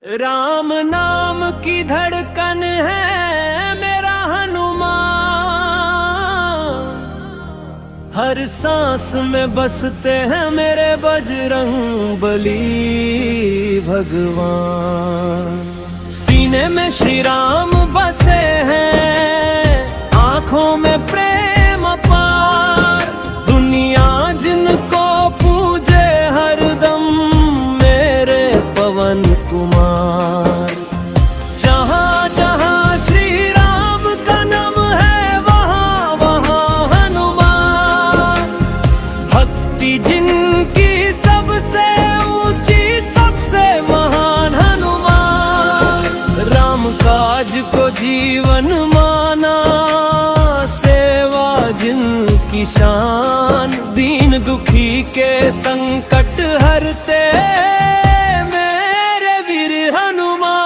राम नाम की धड़कन है मेरा हनुमान, हर सांस में बसते हैं मेरे बजरंग बली भगवान। सीने में श्री राम बसे हैं, आंखों में प्रेम अपार, दुनिया जिनको पूजे हरदम मेरे पवन कुमार। जहाँ जहाँ श्री राम का नाम है वहाँ वहाँ हनुमान, भक्ति जिनकी सबसे ऊंची सबसे महान हनुमान। राम काज को जीवन माना, सेवा जिनकी शान, दीन दुखी के संकट हरते मेरे वीर हनुमान।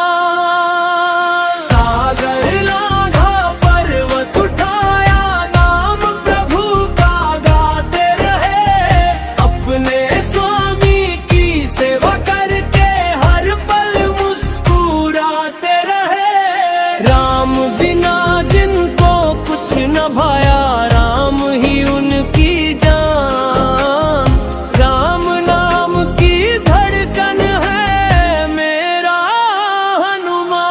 सागर लांघा पर्वत उठाया, नाम प्रभु का गाते रहे, अपने स्वामी की सेवा करके हर पल मुस्कुराते रहे। राम बिना जिनको कुछ न भाया, राम ही उनकी जान। राम नाम की धड़कन है मेरा हनुमान।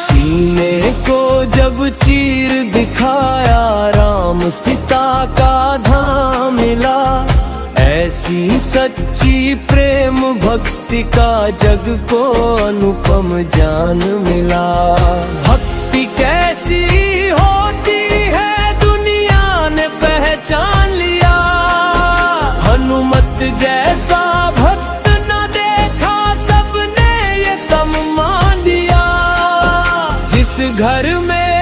सीने को जब चीर दिखाया, राम सीता का धाम मिला। ऐसी सच्ची प्रेम भक्ति का जग को अनुपम ज्ञान मिला। भक्ति कैसी होती है दुनिया ने पहचान लिया, हनुमत जैसा भक्त न देखा सबने ये सम्मान दिया। जिस घर में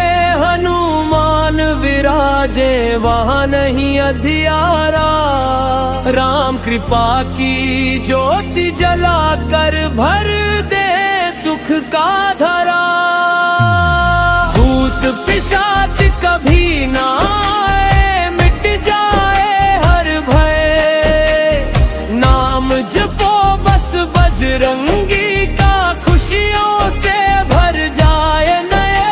हनुमान विराजे वहाँ नहीं अधियारा, राम कृपा की ज्योति जला कर भर दे सुख का धरा। भूत पिशाच कभी ना आए, मिट जाए हर भय, नाम जपो बस बजरंगी का, खुशियों से भर जाए नए।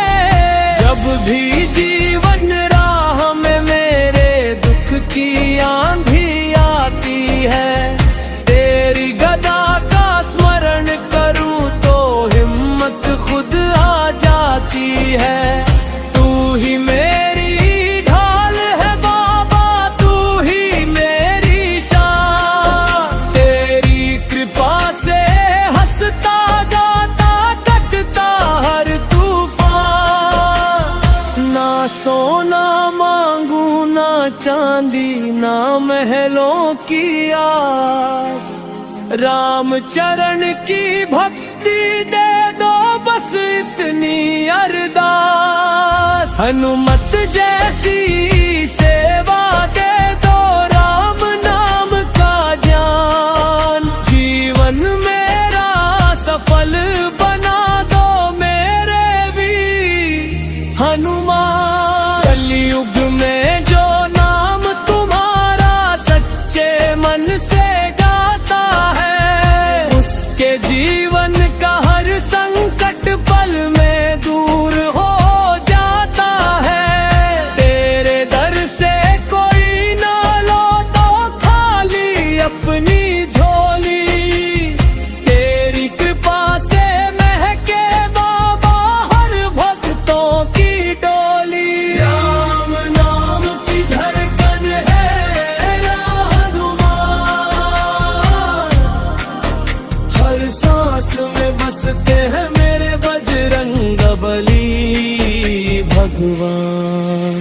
जब भी जीवन राह में मेरे दुख की आंधी आती है, तेरी गदा का स्मरण करूं तो हिम्मत खुद आ जाती है। तू ही मेरी ढाल है बाबा, तू ही मेरी शान, तेरी कृपा से हंसता गाता कटता हर तूफान। ना सोना मांगू ना चांदी, ना महलों की आस, राम चरण की भक्ति दे दो बस इतनी अरदास। हनुमत जैसी सेवा दे दो, राम नाम का ज्ञान, जीवन मेरा सफल बना दो मेरे वीर हनुमान। कलयुग में जो नाम तुम्हारा सच्चे मन से गाता है, उसके जीवन का हर संकट पल में दूर हो जाता है। तेरे दर से कोई ना लो तो खाली अपनी झोली, तेरी कृपा से महके बाबा हर भक्तों की डोली। राम नाम की धड़कन है मेरा हनुमान, हर सांस में बसते हैं मेरे बजरंग बली भगवान।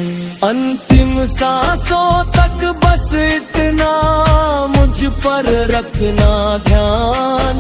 अंतिम सांसों तक बस इतना मुझ पर रखना ध्यान,